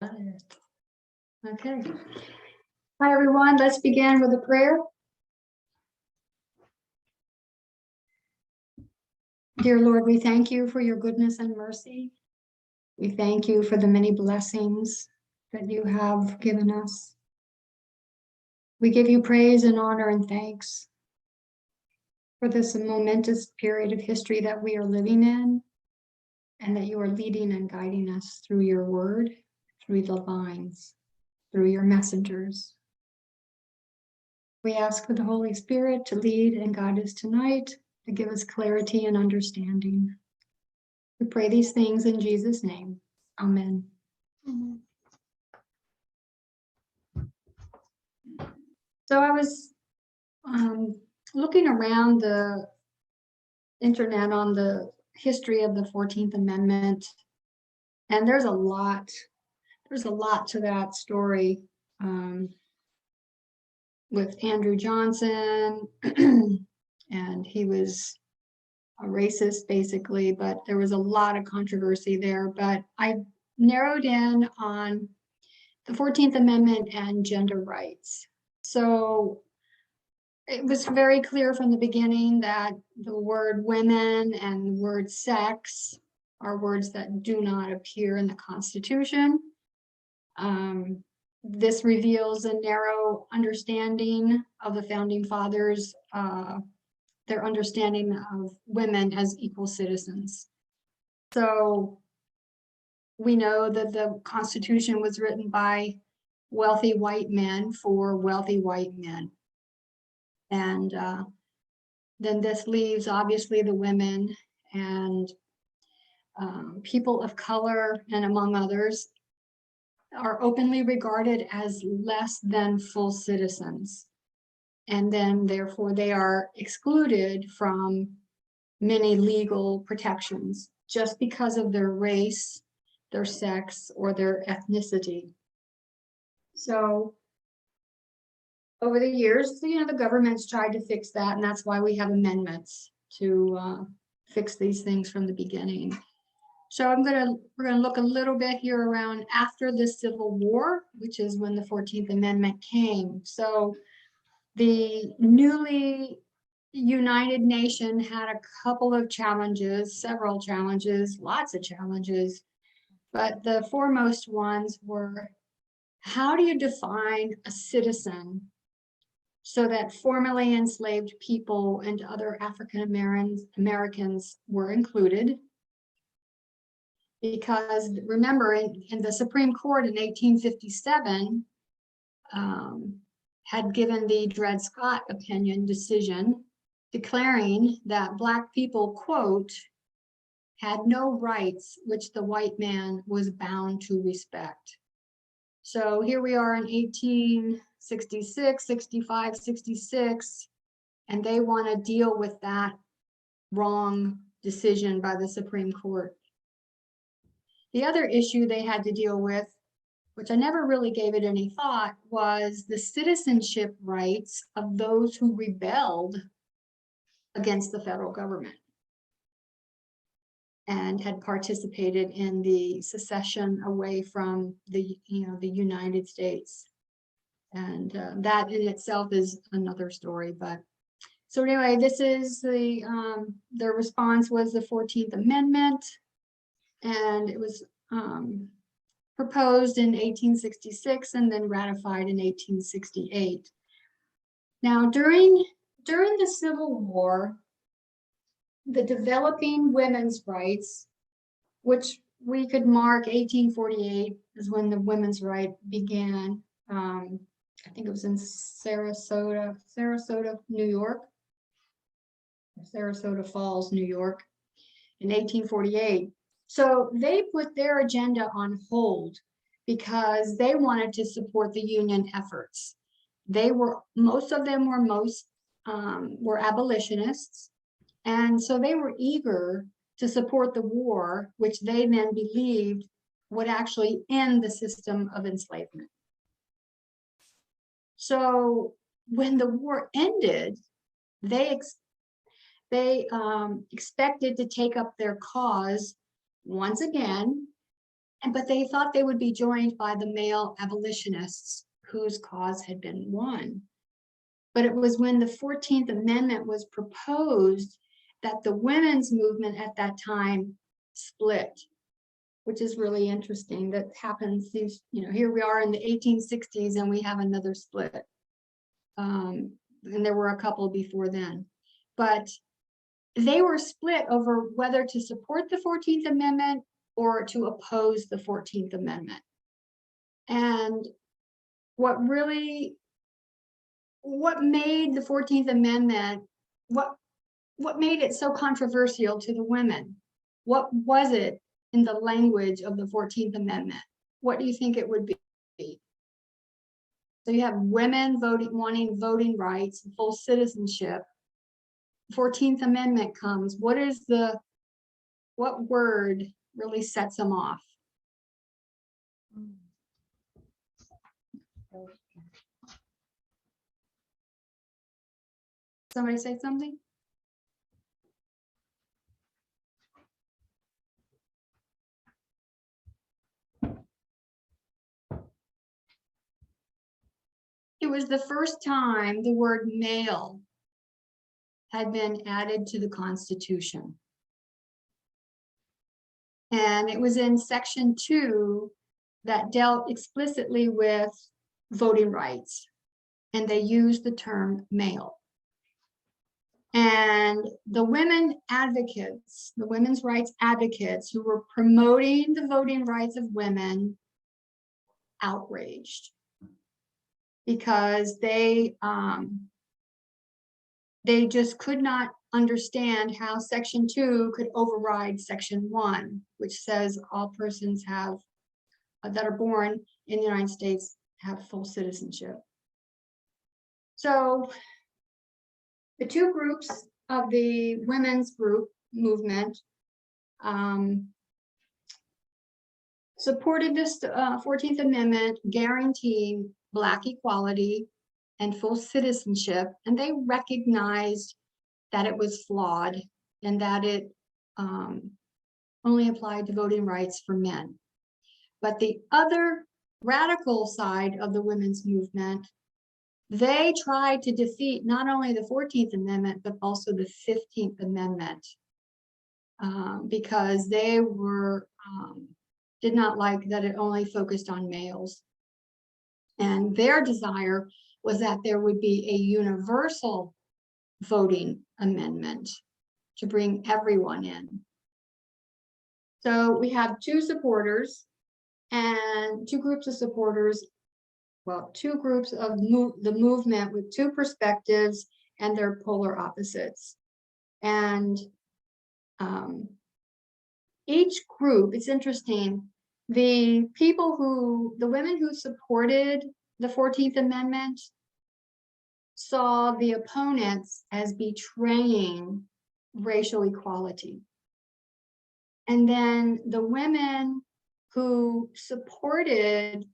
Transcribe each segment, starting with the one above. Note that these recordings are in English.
Okay. Hi, everyone. Let's begin with a prayer. Dear Lord, we thank you for your goodness and mercy. We thank you for the many blessings that you have given us. We give you praise and honor and thanks for this momentous period of history that we are living in, and that you are leading and guiding us through your word, through the lines, through your messengers. We ask for the Holy Spirit to lead and guide us tonight, to give us clarity and understanding. We pray these things in Jesus' name. Amen. Mhm. So I was looking around the internet on the history of the 14th Amendment, and there's a lot to that story, with Andrew Johnson, and he was a racist basically, but there was a lot of controversy there. But I narrowed in on the 14th Amendment and gender rights. So it was very clear from the beginning that the word women and the word sex are words that do not appear in the Constitution. This reveals a narrow understanding of the Founding Fathers, their understanding of women as equal citizens. So we know that the Constitution was written by wealthy white men for wealthy white men. And then this leaves obviously the women and people of color, and among others, are openly regarded as less than full citizens. And then therefore they are excluded from many legal protections just because of their race, their sex, or their ethnicity. So over the years, the government's tried to fix that, and that's why we have amendments to fix these things from the beginning. So we're gonna look a little bit here around after the Civil War, which is when the 14th Amendment came. So the newly United Nation had a couple of challenges, several challenges, lots of challenges, but the foremost ones were, how do you define a citizen so that formerly enslaved people and other African Americans were included? Because remember, in the Supreme Court in 1857, had given the Dred Scott opinion decision declaring that Black people, quote, had no rights which the white man was bound to respect. So here we are in 1866, 65, 66, and they want to deal with that wrong decision by the Supreme Court. The other issue they had to deal with, which I never really gave it any thought, was the citizenship rights of those who rebelled against the federal government and had participated in the secession away from the United States. And that in itself is another story. But so anyway, this is their response was the 14th Amendment, and it was proposed in 1866 and then ratified in 1868. Now, during the Civil War, the developing women's rights, which we could mark 1848 is when the women's right began. I think it was in Sarasota, New York, Sarasota Falls, New York, in 1848. So they put their agenda on hold because they wanted to support the union efforts. Most of them were abolitionists, and so they were eager to support the war, which they then believed would actually end the system of enslavement. So when the war ended, they expected to take up their cause once again but they thought they would be joined by the male abolitionists whose cause had been won. But it was when the 14th Amendment was proposed that the women's movement at that time split, which is really interesting. That happens, here we are in the 1860s and we have another split. And there were a couple before then. But they were split over whether to support the 14th Amendment or to oppose the 14th Amendment. And what made the 14th Amendment, what made it so controversial to the women? What was it in the language of the 14th Amendment? What do you think it would be? So you have women wanting voting rights, full citizenship. 14th Amendment comes. What word really sets them off? Somebody say something? It was the first time the word male had been added to the Constitution. And it was in Section 2 that dealt explicitly with voting rights. And they used the term male. And the women advocates, the women's rights advocates who were promoting the voting rights of women, outraged because they just could not understand how Section 2 could override Section 1, which says all persons that are born in the United States have full citizenship. So the two groups of the women's movement supported this 14th Amendment guaranteeing Black equality and full citizenship, and they recognized that it was flawed and that it only applied to voting rights for men. But the other radical side of the women's movement, they tried to defeat not only the 14th Amendment, but also the 15th Amendment because they did not like that it only focused on males. And their desire was that there would be a universal voting amendment to bring everyone in. So we have two supporters and two groups of supporters, well, two groups of the movement with two perspectives and their polar opposites. And each group, it's interesting, the women who supported the 14th Amendment saw the opponents as betraying racial equality. And then the women who supported,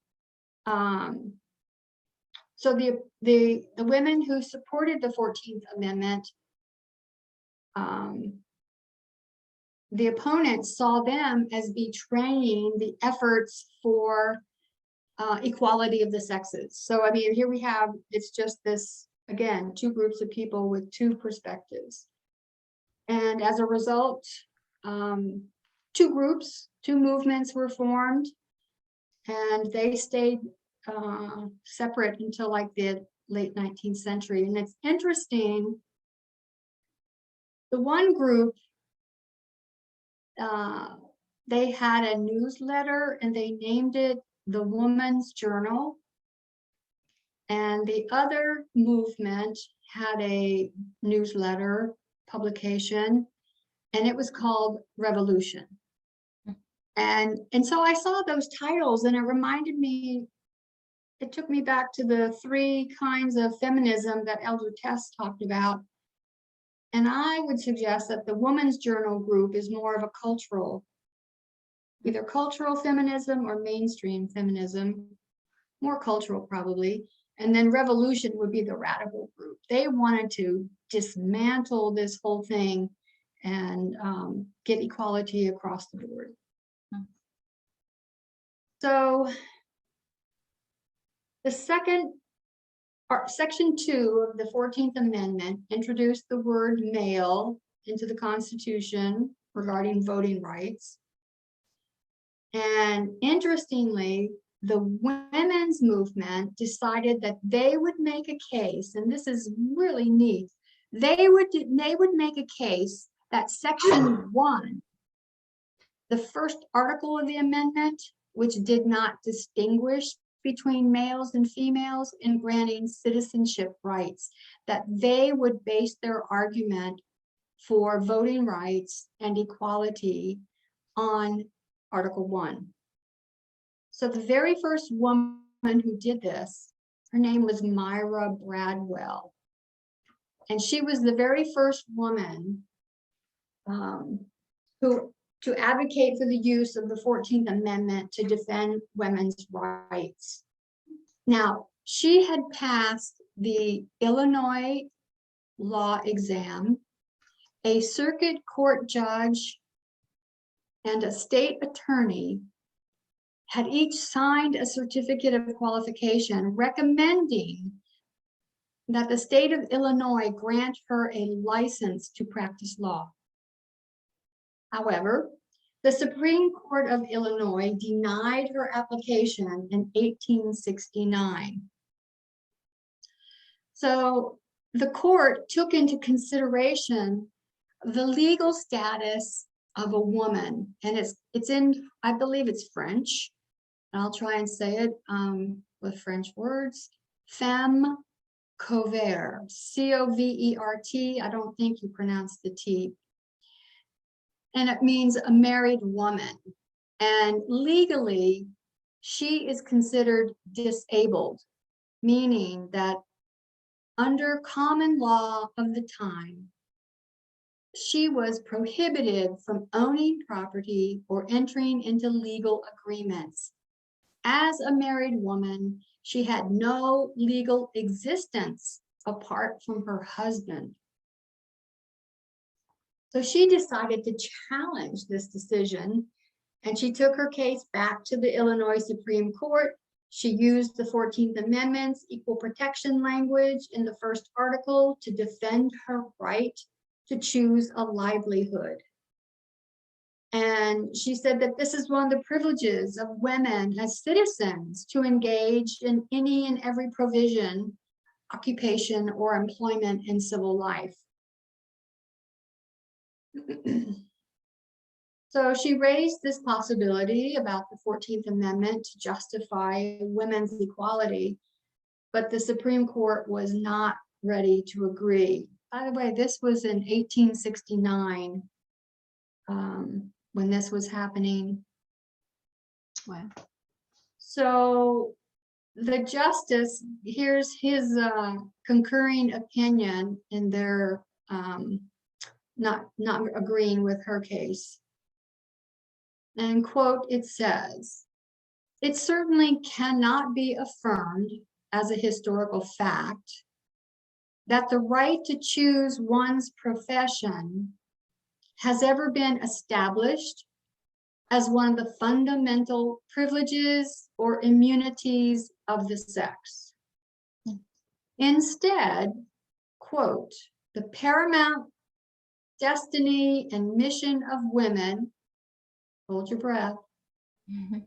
so the women who supported the 14th Amendment, the opponents saw them as betraying the efforts for equality of the sexes. So, I mean, here we have, it's just this, again, two groups of people with two perspectives. And as a result, two movements were formed, and they stayed separate until like the late 19th century. And it's interesting, the one group, they had a newsletter and they named it the Woman's Journal. And the other movement had a newsletter publication, and it was called Revolution. And so I saw those titles, and it reminded me, it took me back to the three kinds of feminism that Elder Tess talked about. And I would suggest that the Woman's Journal group is more of a cultural, either cultural feminism or mainstream feminism, more cultural probably. And then Revolution would be the radical group. They wanted to dismantle this whole thing and get equality across the board. So the Section 2 of the 14th Amendment introduced the word male into the Constitution regarding voting rights. And interestingly, the women's movement decided that they would make a case, and this is really neat. They would make a case that Section 1, the first article of the amendment, which did not distinguish between males and females in granting citizenship rights, that they would base their argument for voting rights and equality on Article 1. So the very first woman who did this, her name was Myra Bradwell. And she was the very first woman to advocate for the use of the 14th Amendment to defend women's rights. Now, she had passed the Illinois law exam. A circuit court judge and a state attorney had each signed a certificate of qualification recommending that the state of Illinois grant her a license to practice law. However, the Supreme Court of Illinois denied her application in 1869. So the court took into consideration the legal status of a woman, and it's in, I believe it's French. I'll try and say it with French words. Femme couvert, C-O-V-E-R-T. I don't think you pronounce the T. And it means a married woman. And legally, she is considered disabled, meaning that under common law of the time, she was prohibited from owning property or entering into legal agreements. As a married woman, she had no legal existence apart from her husband. So she decided to challenge this decision, and she took her case back to the Illinois Supreme Court. She used the 14th Amendment's equal protection language in the first article to defend her right to choose a livelihood. And she said that this is one of the privileges of women as citizens to engage in any and every provision, occupation, or employment in civil life. So she raised this possibility about the 14th Amendment to justify women's equality, but the Supreme Court was not ready to agree. By the way, this was in 1869 when this was happening. Wow. So the justice, here's his concurring opinion in their not agreeing with her case. And quote, it says, "It certainly cannot be affirmed as a historical fact that the right to choose one's profession has ever been established as one of the fundamental privileges or immunities of the sex. Instead," quote, "the paramount destiny and mission of women," hold your breath,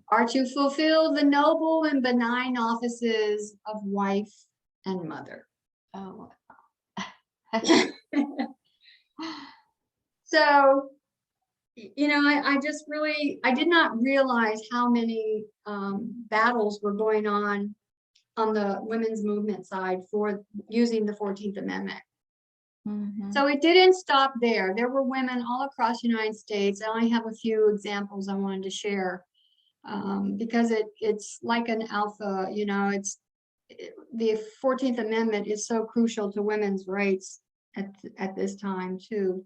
"are to fulfill the noble and benign offices of wife and mother." Oh, So, you know, I just really, I did not realize how many battles were going on the women's movement side for using the 14th Amendment. So it didn't stop there. There were women all across the United States. I only have a few examples I wanted to share because it's like an alpha, you know, the 14th Amendment is so crucial to women's rights at this time too.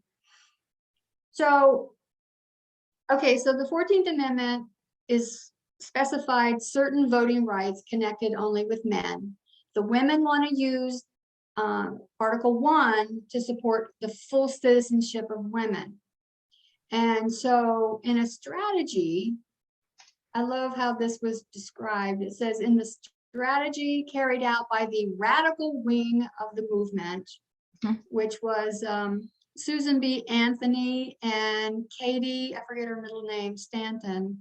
So, okay, so the 14th Amendment is specified certain voting rights connected only with men. The women want to use Article 1 to support the full citizenship of women. And so in a strategy, I love how this was described. It says, in the strategy carried out by the radical wing of the movement, which was Susan B. Anthony and Katie, I forget her middle name, Stanton.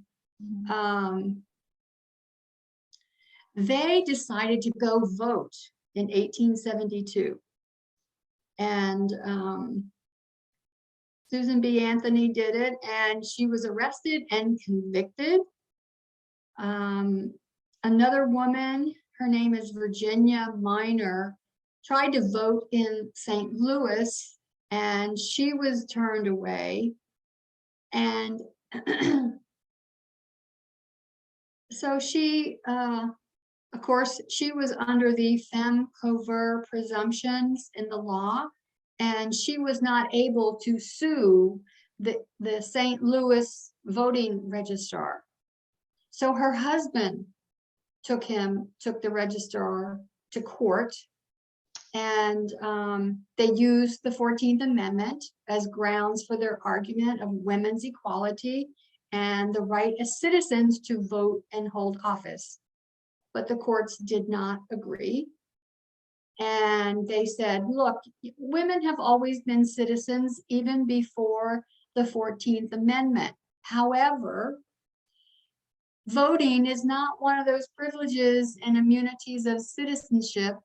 They decided to go vote in 1872. And Susan B. Anthony did it, and she was arrested and convicted. Another woman, her name is Virginia Minor, tried to vote in St. Louis, and she was turned away. And so she, of course, she was under the femme covert presumptions in the law, and she was not able to sue the St. Louis voting registrar. So her husband took the registrar to court, and they used the 14th Amendment as grounds for their argument of women's equality and the right as citizens to vote and hold office. But the courts did not agree. And they said, look, women have always been citizens even before the 14th Amendment. However, voting is not one of those privileges and immunities of citizenship,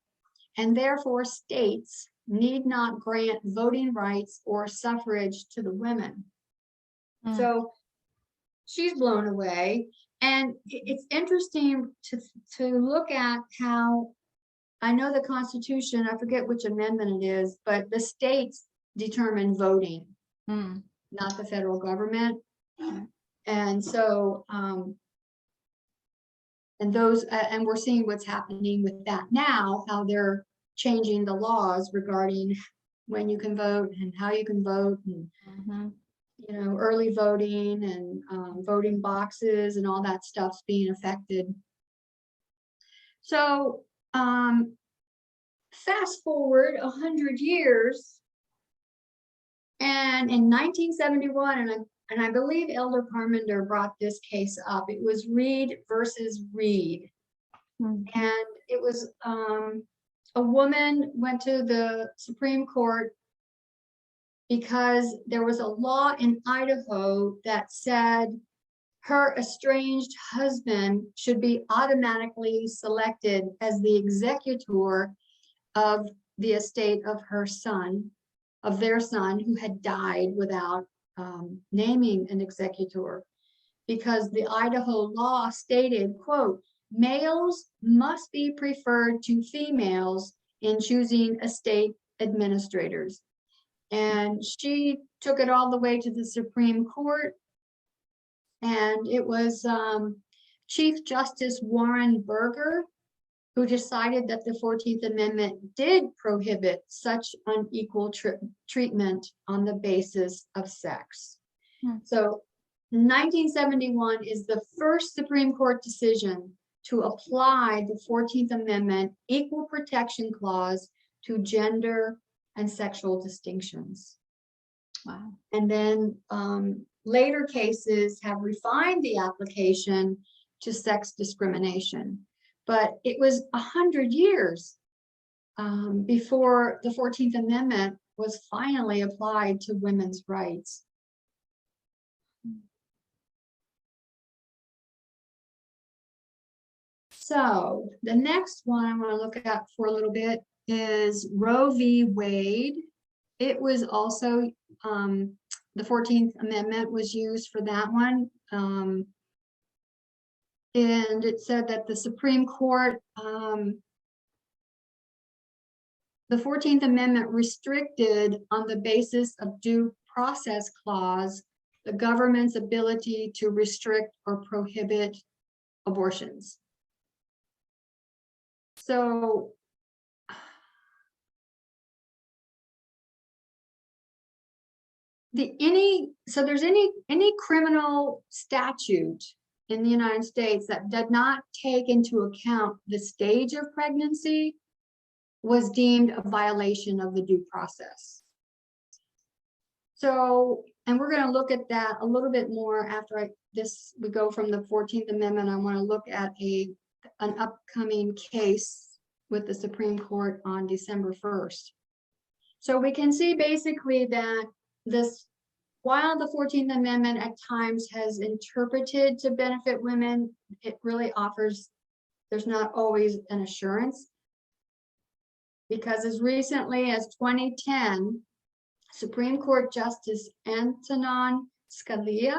and therefore states need not grant voting rights or suffrage to the women. So she's blown away. And it's interesting to look at how, I know the Constitution, I forget which amendment it is, but the states determine voting, not the federal government. And so, and we're seeing what's happening with that now, how they're changing the laws regarding when you can vote and how you can vote, and you know, early voting and voting boxes and all that stuff's being affected. So fast forward 100 years, and in 1971, and I believe Elder Parmenter brought this case up. It was Reed versus Reed. And it was a woman went to the Supreme Court because there was a law in Idaho that said her estranged husband should be automatically selected as the executor of the estate of her son, of their son, who had died without naming an executor, because the Idaho law stated, quote, males must be preferred to females in choosing estate administrators. And she took it all the way to the Supreme Court, and it was Chief Justice Warren Burger who decided that the 14th Amendment did prohibit such unequal treatment on the basis of sex. So 1971 is the first Supreme Court decision to apply the 14th Amendment Equal Protection Clause to gender and sexual distinctions. Wow. And then later cases have refined the application to sex discrimination. But it was 100 years before the 14th Amendment was finally applied to women's rights. So the next one I want to look at for a little bit is Roe v. Wade. It was also, the 14th Amendment was used for that one. And it said that the Supreme Court, the 14th Amendment restricted on the basis of due process clause, the government's ability to restrict or prohibit abortions. So there's any criminal statute in the United States that did not take into account the stage of pregnancy was deemed a violation of the due process. So And we're going to look at that a little bit more after we go from the 14th Amendment. I want to look at an upcoming case with the Supreme Court on December 1st. So we can see basically that while the 14th Amendment at times has interpreted to benefit women, it really there's not always an assurance. Because as recently as 2010, Supreme Court Justice Antonin Scalia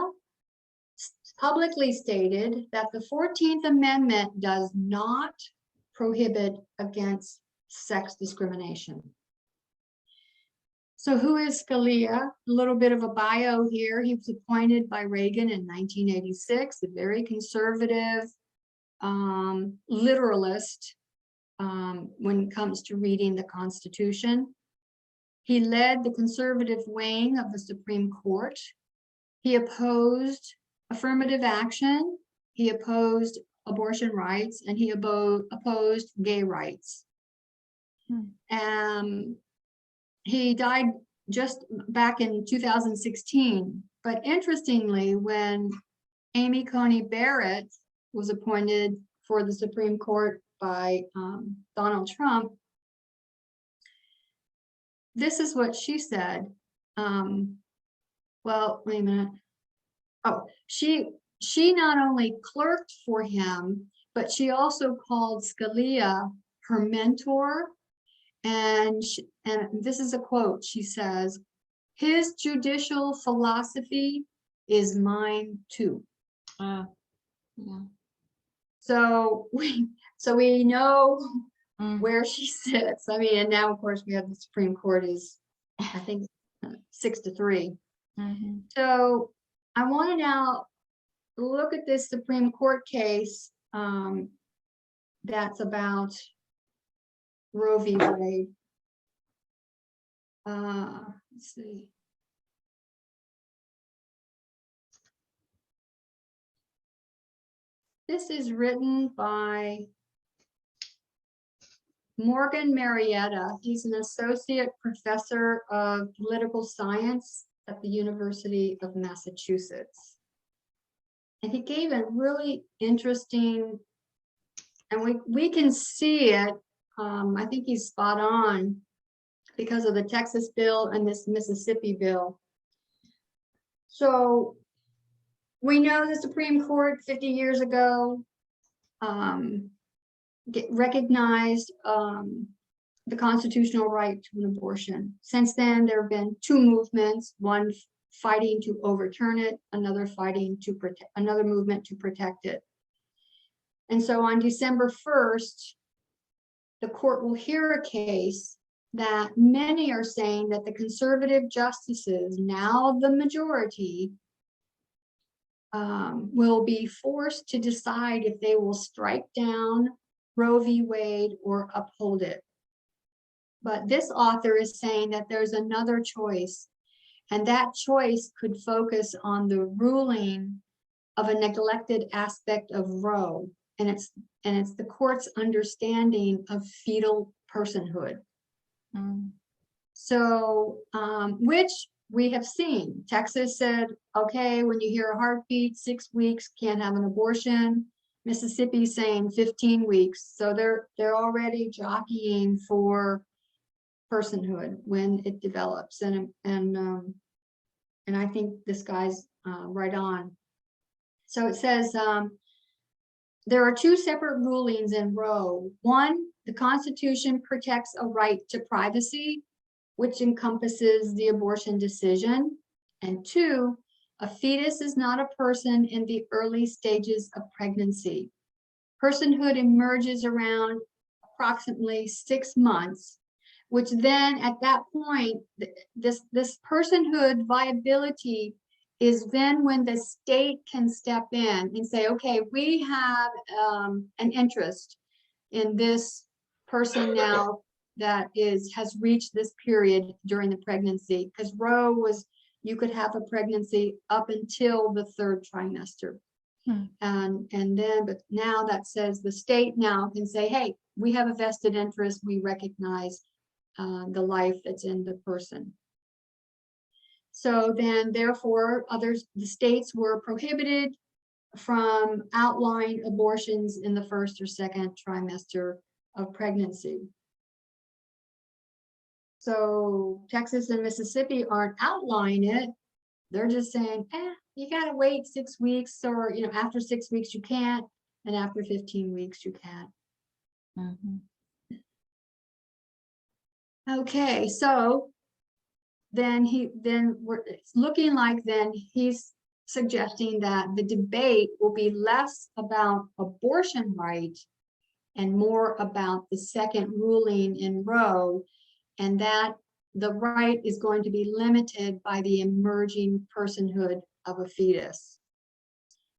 publicly stated that the 14th Amendment does not prohibit against sex discrimination. So who is Scalia? A little bit of a bio here. He was appointed by Reagan in 1986, a very conservative literalist when it comes to reading the Constitution. He led the conservative wing of the Supreme Court. He opposed affirmative action. He opposed abortion rights, and he opposed gay rights. He died just back in 2016. But interestingly, when Amy Coney Barrett was appointed for the Supreme Court by Donald Trump, this is what she said. Well, wait a minute. Oh, she not only clerked for him, but she also called Scalia her mentor. And this is a quote. She says, "His judicial philosophy is mine too." Yeah. So we know where she sits. I mean, and now of course we have the Supreme Court is, I think, 6-3. So I want to now look at this Supreme Court case that's about Roe v. Wade. Let's see. This is written by Morgan Marietta. He's an associate professor of political science at the University of Massachusetts. And he gave a really interesting, and we can see it, I think he's spot on because of the Texas bill and this Mississippi bill. So we know the Supreme Court 50 years ago recognized the constitutional right to an abortion. Since then, there have been two movements, one fighting to overturn it, another movement to protect it. And so on December 1st, the court will hear a case that many are saying that the conservative justices, now the majority, will be forced to decide if they will strike down Roe v. Wade or uphold it. But this author is saying that there's another choice, and that choice could focus on the ruling of a neglected aspect of Roe, and it's the court's understanding of fetal personhood. So, which we have seen. Texas said, okay, when you hear a heartbeat, 6 weeks, can't have an abortion. Mississippi saying 15 weeks. So they're already jockeying for personhood when it develops. And I think this guy's right on. So it says, there are two separate rulings in Roe. One, the Constitution protects a right to privacy, which encompasses the abortion decision. And two, a fetus is not a person in the early stages of pregnancy. Personhood emerges around approximately 6 months, which then at that point, this personhood viability is then when the state can step in and say, okay, we have an interest in this person now that has reached this period during the pregnancy, because Roe was, you could have a pregnancy up until the 3rd trimester. And then, but now that says the state now can say, hey, we have a vested interest, we recognize the life that's in the person. So then therefore the states were prohibited from outlawing abortions in the first or second trimester of pregnancy. So Texas and Mississippi aren't outlawing it. They're just saying, you gotta wait 6 weeks, or after 6 weeks you can't, and after 15 weeks you can't. Okay, so then it's looking like then he's suggesting that the debate will be less about abortion right and more about the second ruling in Roe, and that the right is going to be limited by the emerging personhood of a fetus.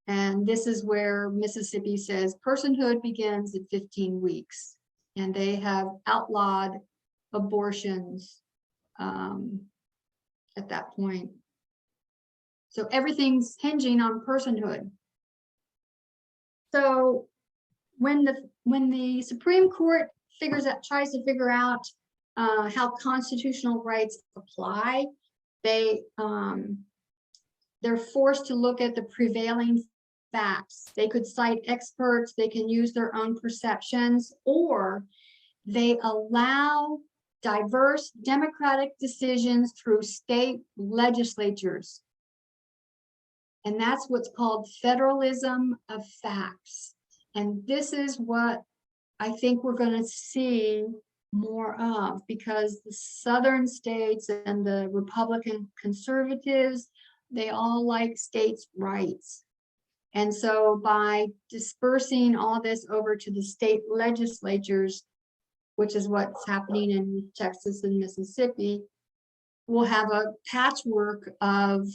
And this is where Mississippi says personhood begins at 15 weeks, and they have outlawed abortions at that point. So everything's hinging on personhood. So when the Supreme Court tries to figure out how constitutional rights apply, they're forced to look at the prevailing facts. They could cite experts, they can use their own perceptions, or they allow diverse democratic decisions through state legislatures. And that's what's called federalism of facts. And this is what I think we're going to see more of, because the southern states and the Republican conservatives, they all like states' rights. And so by dispersing all this over to the state legislatures, which is what's happening in Texas and Mississippi, we'll have a patchwork of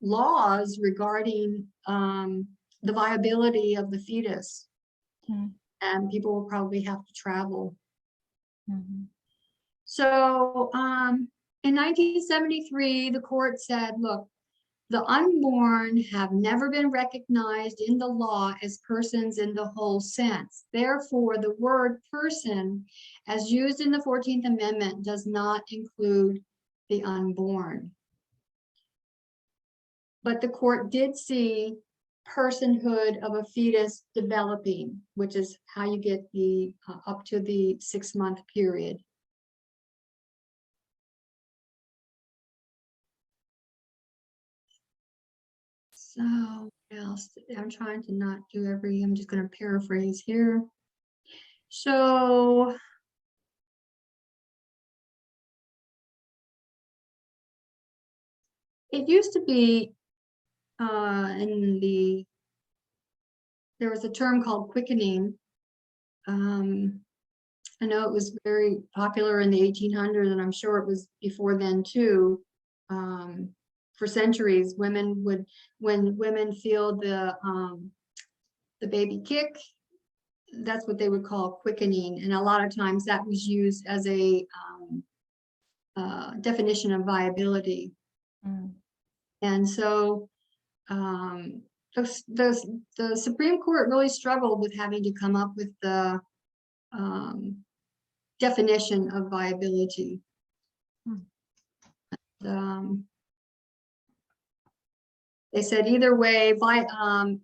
laws regarding the viability of the fetus. And people will probably have to travel. So in 1973, the court said, look, the unborn have never been recognized in the law as persons in the whole sense. Therefore, the word person, as used in the 14th Amendment, does not include the unborn. But the court did see personhood of a fetus developing, which is how you get the up to the 6-month period. So what else? I'm trying to not do I'm just going to paraphrase here. So it used to be there was a term called quickening. I know it was very popular in the 1800s, and I'm sure it was before then too. For centuries, when women feel the baby kick, that's what they would call quickening, and a lot of times that was used as a definition of viability. And so the Supreme Court really struggled with having to come up with the definition of viability. They said either way,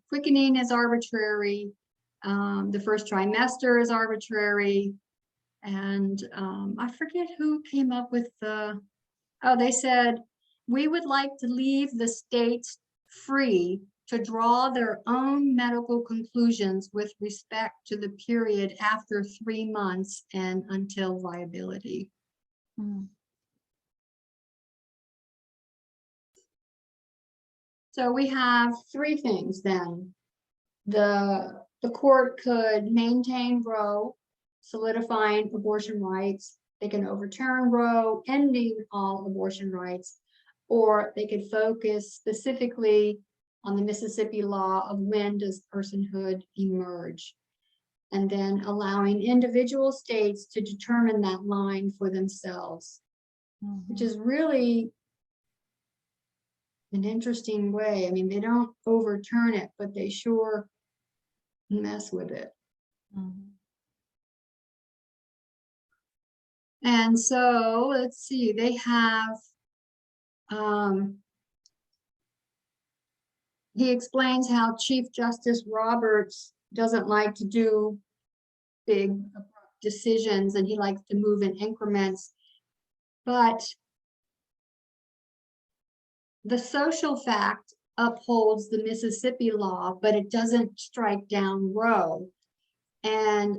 quickening is arbitrary, the first trimester is arbitrary, and I forget who came up with they said, we would like to leave the states free to draw their own medical conclusions with respect to the period after 3 months and until viability. So we have 3 things then. The court could maintain Roe, solidifying abortion rights. They can overturn Roe, ending all abortion rights, or they could focus specifically on the Mississippi law of when does personhood emerge, and then allowing individual states to determine that line for themselves, which is really an interesting way. I mean, they don't overturn it, but they sure mess with it. And so let's see, they have he explains how Chief Justice Roberts doesn't like to do big decisions and he likes to move in increments. But the social fact upholds the Mississippi law, but it doesn't strike down Roe. And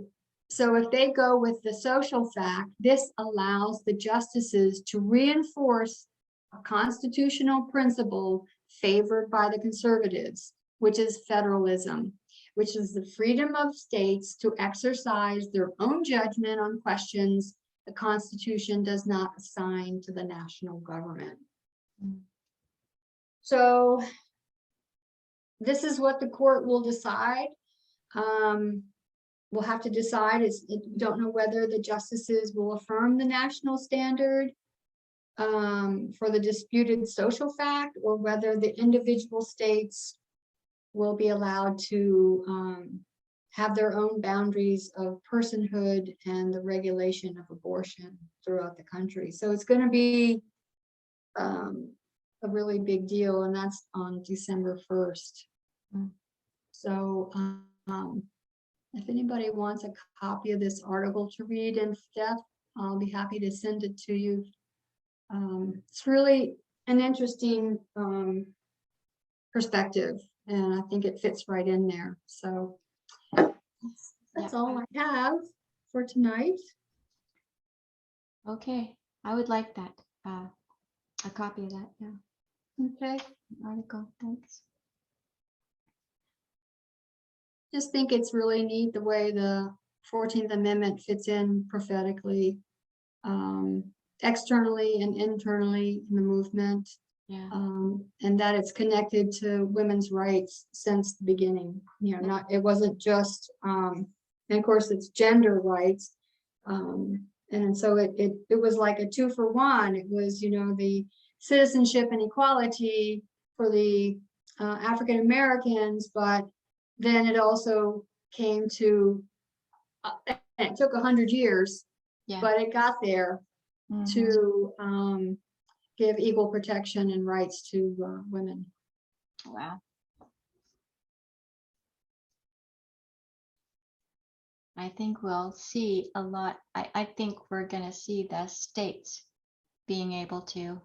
so if they go with the social fact, this allows the justices to reinforce a constitutional principle favored by the conservatives, which is federalism, which is the freedom of states to exercise their own judgment on questions the Constitution does not assign to the national government. So this is what the court will decide. We'll have to decide. Don't know whether the justices will affirm the national standard for the disputed social fact, or whether the individual states will be allowed to have their own boundaries of personhood and the regulation of abortion throughout the country. So it's going to be a really big deal, and that's on December 1st. So if anybody wants a copy of this article to read in depth, I'll be happy to send it to you. It's really an interesting perspective, and I think it fits right in there. So that's all I have for tonight. Okay, I would like that, a copy of that, yeah. Okay. Article, thanks. Just think it's really neat the way the 14th Amendment fits in prophetically, externally and internally in the movement. Yeah. And that it's connected to women's rights since the beginning. You know, it wasn't just, and of course it's gender rights. And so it was like a 2-for-1. It was, you know, the citizenship and equality for the African Americans, but then it also came to, and it took 100 years, Yeah. but it got there to give equal protection and rights to women. Wow. I think we'll see a lot. I think we're going to see the states being able to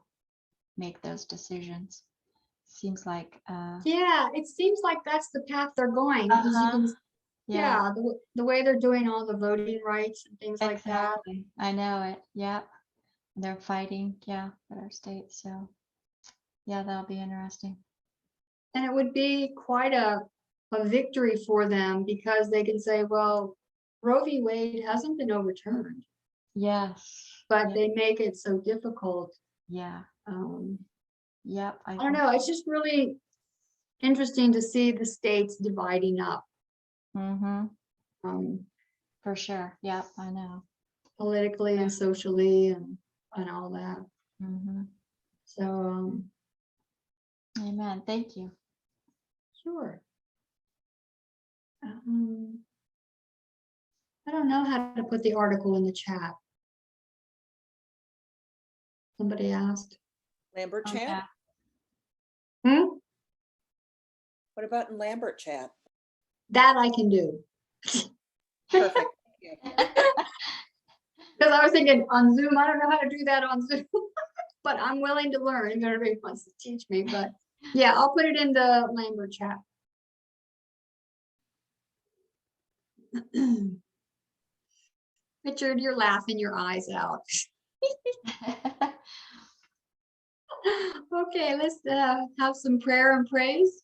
make those decisions. Seems like Yeah, it seems like that's the path they're going. Because you can, yeah, the way they're doing all the voting rights and things like that. exactly. I know it. Yeah. They're fighting, yeah, for their states. So yeah, that'll be interesting. And it would be quite a victory for them, because they can say, well, Roe v. Wade hasn't been overturned. Yes. But yeah. they make it so difficult. Yeah. Yep. I don't know. It's just really interesting to see the states dividing up. For sure. Yep, I know. Politically and socially and all that. So amen. Thank you. Sure. I don't know how to put the article in the chat. Somebody asked. Lambert chat? Yeah. What about in Lambert chat? That I can do. Perfect. Because I was thinking on Zoom, I don't know how to do that on Zoom, but I'm willing to learn if anybody wants to teach me. But yeah, I'll put it in the Lambert chat. Richard, you're laughing your eyes out. Okay, let's have some prayer and praise.